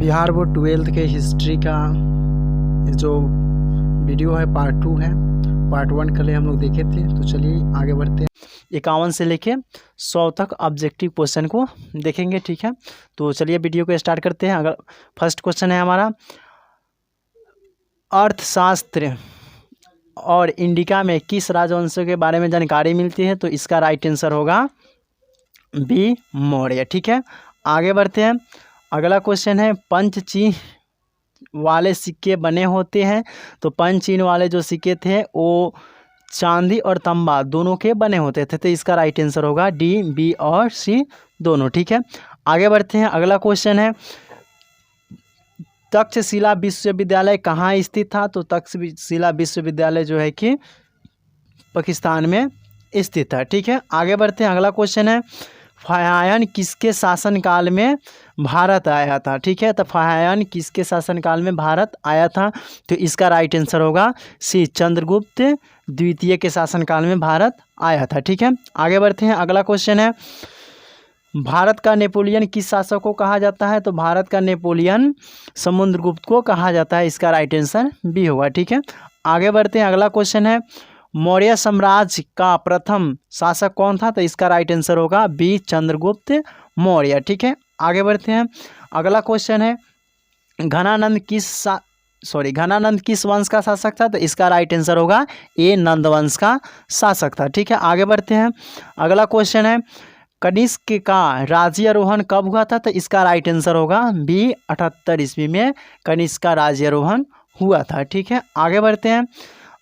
Bihar board 12th के history का जो वीडियो है पार्ट 2 है। पार्ट 1 कल हम लोग देखे थे, तो चलिए आगे बढ़ते हैं। 51 से लेके 100 तक ऑब्जेक्टिव क्वेश्चन को देखेंगे, ठीक है। तो चलिए वीडियो को स्टार्ट करते हैं। अगर फर्स्ट क्वेश्चन है हमारा, अर्थशास्त्र और इंडिका में किस राजवंशों के बारे में जानकारी मिलती है? तो इसका राइट आंसर होगा बी मौर्य, ठीक है। आगे बढ़ते हैं। अगला क्वेश्चन है, पंच चिन्ह वाले सिक्के बने होते हैं। तो पंच चिन्ह वाले जो सिक्के थे वो चांदी और तांबा दोनों के बने होते थे। तो इसका राइट आंसर होगा डी, बी और सी दोनों, ठीक है। आगे बढ़ते हैं। अगला क्वेश्चन है, तक्षशिला विश्वविद्यालय कहाँ स्थित था? तो तक्षशिला विश्वविद्यालय जो है कि पाकिस्तान में स्थित है, ठीक है। आगे बढ़ते हैं। अगला क्वेश्चन है, फाह्यान किसके शासनकाल में भारत आया था? ठीक है, तो फाह्यान किसके शासनकाल में भारत आया था? तो इसका राइट आंसर होगा सी, चंद्रगुप्त द्वितीय के शासनकाल में भारत आया था, ठीक है। आगे बढ़ते हैं। अगला क्वेश्चन है, भारत का नेपोलियन किस शासक को कहा जाता है? तो भारत का नेपोलियन समुद्रगुप्त को कहा जाता है। इसका राइट आंसर बी होगा, ठीक है। आगे बढ़ते हैं। अगला क्वेश्चन है, मौर्य साम्राज्य का प्रथम शासक कौन था? तो इसका राइट आंसर होगा बी, चंद्रगुप्त मौर्य, ठीक है। आगे बढ़ते हैं। अगला क्वेश्चन है, घनानंद किस वंश का शासक था? तो इसका राइट आंसर होगा ए, नंद वंश का शासक था, ठीक है। आगे बढ़ते हैं। अगला क्वेश्चन है, कनिष्क का राज्यारोहण कब हुआ था? तो इसका राइट आंसर होगा बी, 78 ईस्वी में कनिष्क का राज्यारोहण हुआ था, ठीक है। आगे बढ़ते हैं।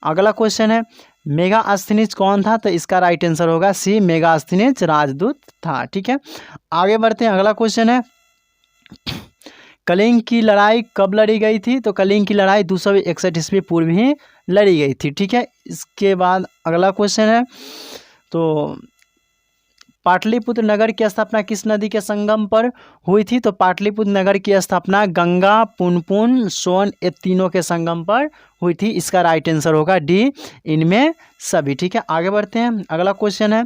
अगला क्वेश्चन है, मेगास्थनीज कौन था? तो इसका राइट आंसर होगा सी, मेगास्थनीज राजदूत था, ठीक है। आगे बढ़ते हैं। अगला क्वेश्चन है, कलिंग की लड़ाई कब लड़ी गई थी? तो कलिंग की लड़ाई 261 ईस्वी पूर्व ही लड़ी गई थी, ठीक है। इसके बाद अगला क्वेश्चन है, तो पाटलिपुत्र नगर की स्थापना किस नदी के संगम पर हुई थी? तो पाटलिपुत्र नगर की स्थापना गंगा, पुनपुन, सोन ये तीनों के संगम पर हुई थी। इसका राइट आंसर होगा डी, इनमें सभी, ठीक है। आगे बढ़ते हैं। अगला क्वेश्चन है,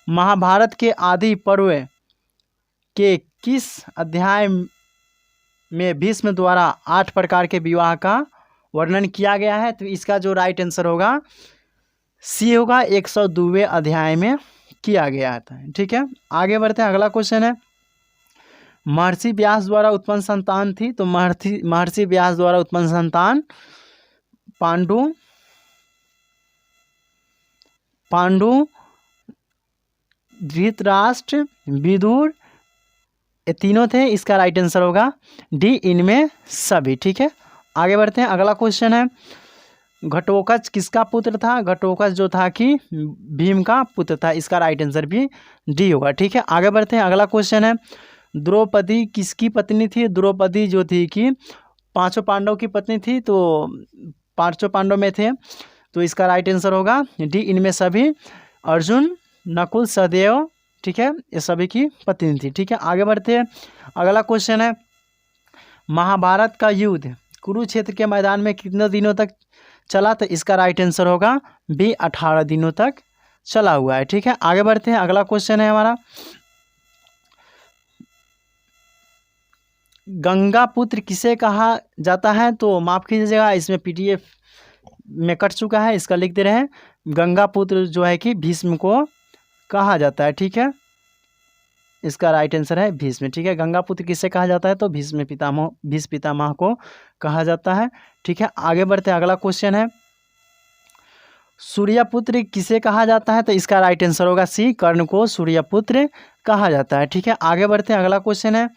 महाभारत के आदि पर्व के किस अध्याय में भीष्म द्वारा 8 प्रकार के विवाह का वर्णन किया गया है? तो इसका जो राइट आंसर होगा सी होगा, 102वें अध्याय में किया गया था, ठीक है। आगे बढ़ते हैं। अगला क्वेश्चन है, महर्षि व्यास द्वारा उत्पन्न संतान थी। तो महर्षि व्यास द्वारा उत्पन्न संतान पांडु, धृतराष्ट्र, विदुर ये तीनों थे। इसका राइट आंसर होगा डी, इनमें सभी, ठीक है। आगे बढ़ते हैं। अगला क्वेश्चन है, घटोत्कच किसका पुत्र था? घटोत्कच जो था कि भीम का पुत्र था। इसका राइट आंसर भी डी होगा, ठीक है। आगे बढ़ते हैं। अगला क्वेश्चन है, द्रौपदी किसकी पत्नी थी? द्रौपदी जो थी कि 5 पांडव की पत्नी थी, तो 5 पांडव में थे। तो इसका राइट आंसर होगा डी, इनमें सभी। अर्जुन, नकुल, सहदेव, ठीक है, ये सभी की पत्नी थी, ठीक है। आगे बढ़ते हैं। अगला क्वेश्चन है, महाभारत का युद्ध कुरुक्षेत्र के मैदान में कितने दिनों तक चला? तो इसका राइट आंसर होगा बी, 18 दिनों तक चला हुआ है, ठीक है। आगे बढ़ते हैं। अगला क्वेश्चन है हमारा, गंगा पुत्र किसे कहा जाता है? तो माफ कीजिएगा, इसमें PDF में कट चुका है, इसका लिख दे रहे हैं। गंगा पुत्र जो है कि भीष्म को कहा जाता है, ठीक है। इसका राइट आंसर है भीष्म, ठीक है। गंगा पुत्र किसे कहा जाता है? तो भीष्म पितामह को कहा जाता है, ठीक है। आगे बढ़ते हैं। अगला क्वेश्चन है, सूर्यपुत्र किसे कहा जाता है? तो इसका राइट आंसर होगा सी, कर्ण को सूर्यपुत्र कहा जाता है, ठीक है। आगे बढ़ते हैं। अगला क्वेश्चन है,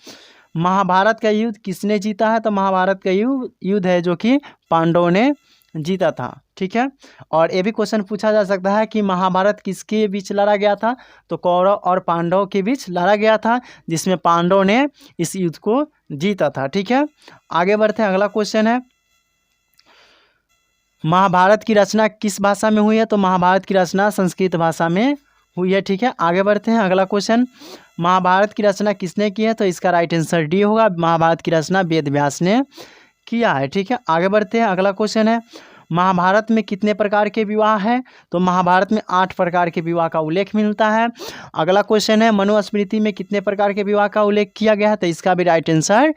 महाभारत का युद्ध किसने जीता है? तो महाभारत का युद्ध है जो कि पांडवों ने जीता था, ठीक है। और ये भी क्वेश्चन पूछा जा सकता है कि महाभारत किसके बीच लड़ा गया था? तो कौरव और पांडव के बीच लड़ा गया था, जिसमें पांडव ने इस युद्ध को जीता था, ठीक है। आगे बढ़ते हैं। अगला क्वेश्चन है, महाभारत की रचना किस भाषा में हुई है? तो महाभारत की रचना संस्कृत भाषा में हुई है, ठीक है। आगे बढ़ते हैं। अगला क्वेश्चन, महाभारत की रचना किसने की है? तो इसका राइट आंसर डी होगा, महाभारत की रचना वेद व्यास ने किया है, ठीक है। आगे बढ़ते हैं। अगला क्वेश्चन है, महाभारत में कितने प्रकार के विवाह हैं? तो महाभारत में 8 प्रकार के विवाह का उल्लेख मिलता है। अगला क्वेश्चन है, मनुस्मृति में कितने प्रकार के विवाह का उल्लेख किया गया है? तो इसका भी राइट आंसर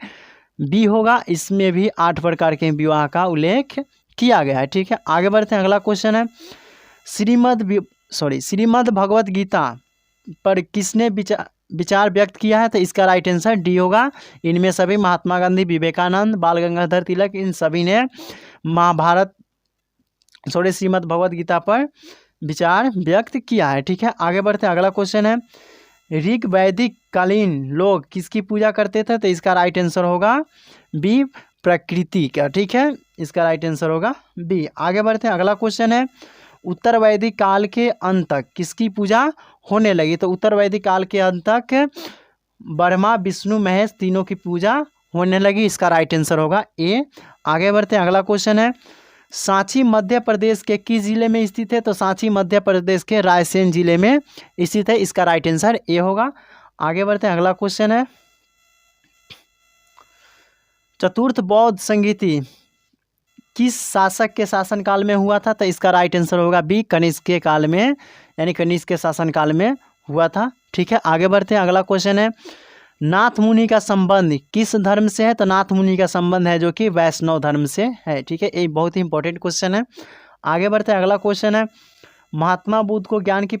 बी होगा, इसमें भी 8 प्रकार के विवाह का उल्लेख किया गया है। ठीक है, आगे बढ़ते हैं। अगला क्वेश्चन है श्रीमद् भगवत गीता पर किसने विचार व्यक्त किया है? तो इसका राइट आंसर डी होगा। इनमें सभी महात्मा गांधी, विवेकानंद, बाल गंगाधर तिलक, इन सभी ने श्रीमद् भगवत गीता पर विचार व्यक्त किया है। ठीक है, आगे बढ़ते हैं। अगला क्वेश्चन है ऋग वैदिक कालीन लोग किसकी पूजा करते थे? तो इसका राइट आंसर होगा बी, प्रकृति का। ठीक है, इसका राइट आंसर होगा बी। आगे बढ़ते हैं। अगला क्वेश्चन है उत्तर वैदिक काल के अंत तक किसकी पूजा होने लगी? तो उत्तर वैदिक काल के अंत तक ब्रह्मा, विष्णु, महेश तीनों की पूजा होने लगी। इसका राइट आंसर होगा ए। आगे बढ़ते हैं। अगला क्वेश्चन है सांची मध्य प्रदेश के किस जिले में स्थित है? तो सांची मध्य प्रदेश के रायसेन जिले में स्थित है। इसका राइट आंसर ए होगा। आगे बढ़ते हैं। अगला क्वेश्चन है चतुर्थ बौद्ध संगीति किस शासक के शासनकाल में हुआ था? तो इसका राइट आंसर होगा बी, कनिष्क के काल में, यानी कनिष्क के शासनकाल में हुआ था। ठीक है, आगे बढ़ते हैं। अगला क्वेश्चन है नाथ मुनि का संबंध किस धर्म से है? तो नाथ मुनि का संबंध है जो कि वैष्णव धर्म से है। ठीक है, ये बहुत ही इंपॉर्टेंट क्वेश्चन है। आगे बढ़ते हैं। अगला क्वेश्चन है महात्मा बुद्ध को ज्ञान की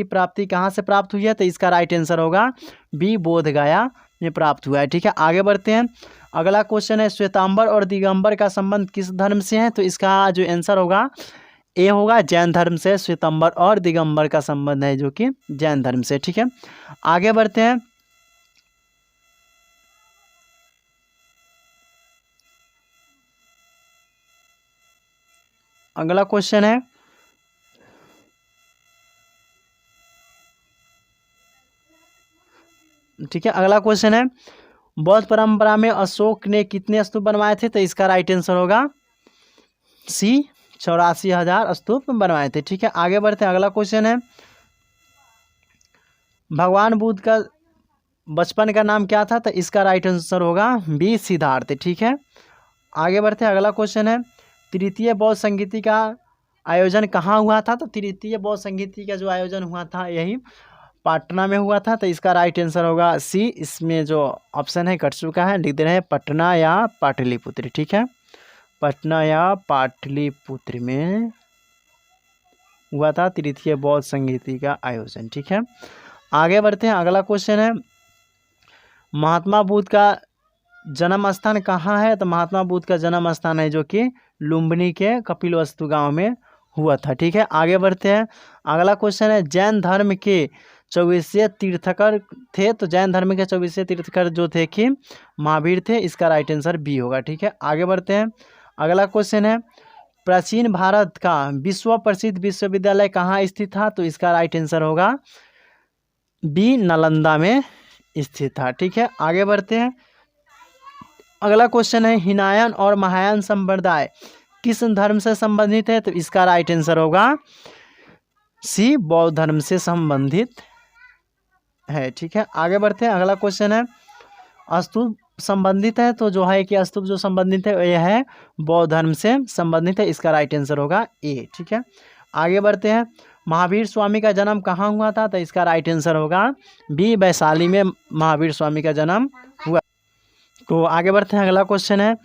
प्राप्ति कहाँ से प्राप्त हुई है? तो इसका राइट आंसर होगा बी, बोध गया में प्राप्त हुआ है। ठीक है, आगे बढ़ते हैं। अगला क्वेश्चन है श्वेतांबर और दिगंबर का संबंध किस धर्म से है? तो इसका जो आंसर होगा ए होगा, जैन धर्म से श्वेतांबर और दिगंबर का संबंध है जो कि जैन धर्म से। ठीक है, आगे बढ़ते हैं। अगला क्वेश्चन है ठीक है, अगला क्वेश्चन है बौद्ध परंपरा में अशोक ने कितने स्तूप बनवाए थे? तो इसका राइट आंसर होगा सी, 84,000 स्तूप बनवाए थे। ठीक है, आगे बढ़ते हैं। अगला क्वेश्चन है भगवान बुद्ध का बचपन का नाम क्या था? तो इसका राइट आंसर होगा बी, सिद्धार्थ। ठीक है, आगे बढ़ते हैं। अगला क्वेश्चन है तृतीय बौद्ध संगीति का आयोजन कहाँ हुआ था? तो तृतीय बौद्ध संगीति का जो आयोजन हुआ था यही पटना में हुआ था। तो इसका राइट आंसर होगा सी। इसमें जो ऑप्शन है कट चुका है, लिख दे रहे हैं पटना या पाटलिपुत्र। ठीक है, पटना या पाटलिपुत्र में हुआ था तृतीय बौद्ध संगीति का आयोजन। ठीक है, आगे बढ़ते हैं। अगला क्वेश्चन है महात्मा बुद्ध का जन्म स्थान कहाँ है? तो महात्मा बुद्ध का जन्म स्थान है जो कि लुम्बिनी के कपिलवस्तु गांव में हुआ था। ठीक है, आगे बढ़ते हैं। अगला क्वेश्चन है जैन धर्म के 24वें तीर्थकर थे? तो जैन धर्म के 24वें तीर्थकर जो थे कि महावीर थे। इसका राइट आंसर बी होगा। ठीक है, आगे बढ़ते हैं। अगला क्वेश्चन है प्राचीन भारत का विश्व प्रसिद्ध विश्वविद्यालय कहाँ स्थित था? तो इसका राइट आंसर होगा बी, नालंदा में स्थित था। ठीक है, आगे बढ़ते हैं। अगला क्वेश्चन है हिनायन और महायान संप्रदाय किस धर्म से संबंधित है? तो इसका राइट आंसर होगा सी, बौद्ध धर्म से संबंधित है। ठीक है, आगे बढ़ते हैं। अगला क्वेश्चन है स्तूप संबंधित है? तो जो है कि स्तूप जो संबंधित है यह है बौद्ध धर्म से संबंधित है। इसका राइट आंसर होगा ए। ठीक है, आगे बढ़ते हैं। महावीर स्वामी का जन्म कहाँ हुआ था? तो इसका राइट आंसर होगा बी, वैशाली में महावीर स्वामी का जन्म हुआ। तो आगे बढ़ते हैं। अगला क्वेश्चन है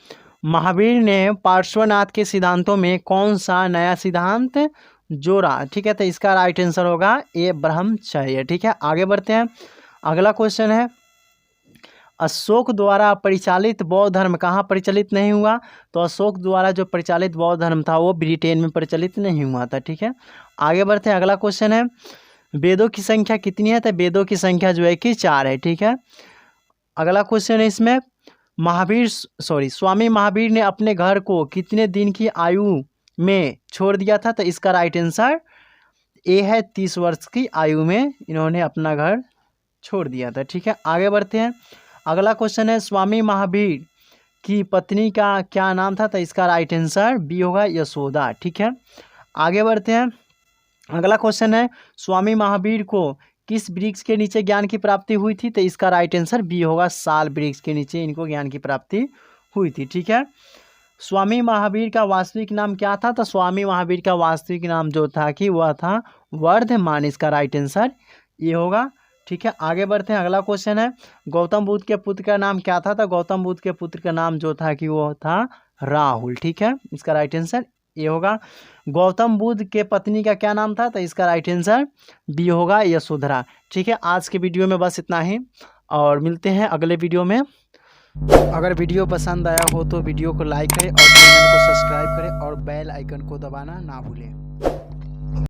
महावीर ने पार्श्वनाथ के सिद्धांतों में कौन सा नया सिद्धांत जोड़ा? ठीक है, तो इसका राइट आंसर होगा ए, ब्रह्मचर्य। ठीक है, आगे बढ़ते हैं। अगला क्वेश्चन है अशोक द्वारा परिचालित बौद्ध धर्म कहाँ परिचालित नहीं हुआ? तो अशोक द्वारा जो परिचालित बौद्ध धर्म था वो ब्रिटेन में परिचालित नहीं हुआ था। ठीक है, आगे बढ़ते हैं। अगला क्वेश्चन है वेदों की संख्या कितनी है? तो वेदों की संख्या जो है कि 4 है। ठीक है, अगला क्वेश्चन है इसमें स्वामी महावीर ने अपने घर को कितने दिन की आयु में छोड़ दिया था? तो इसका राइट आंसर ए है, 30 वर्ष की आयु में इन्होंने अपना घर छोड़ दिया था। ठीक है, आगे बढ़ते हैं। अगला क्वेश्चन है स्वामी महावीर की पत्नी का क्या नाम था? तो इसका राइट आंसर बी होगा, यशोदा। ठीक है, आगे बढ़ते हैं। अगला क्वेश्चन है स्वामी महावीर को किस वृक्ष के नीचे ज्ञान की प्राप्ति हुई थी? तो इसका राइट आंसर बी होगा, साल वृक्ष के नीचे इनको ज्ञान की प्राप्ति हुई थी। ठीक है, स्वामी महावीर का वास्तविक नाम क्या था? तो स्वामी महावीर का वास्तविक नाम जो था कि वह था वर्धमान। इसका राइट आंसर ये होगा। ठीक है, आगे बढ़ते हैं। अगला क्वेश्चन है, गौतम बुद्ध के पुत्र का नाम क्या था? तो गौतम बुद्ध के पुत्र का नाम जो था कि वो था राहुल। ठीक है, इसका राइट आंसर ये होगा। गौतम बुद्ध के पत्नी का क्या नाम था? तो इसका राइट आंसर बी होगा, यशोधरा। ठीक है, आज के वीडियो में बस इतना ही और मिलते हैं अगले वीडियो में। अगर वीडियो पसंद आया हो तो वीडियो को लाइक करें और चैनल को सब्सक्राइब करें और बेल आइकन को दबाना ना भूलें।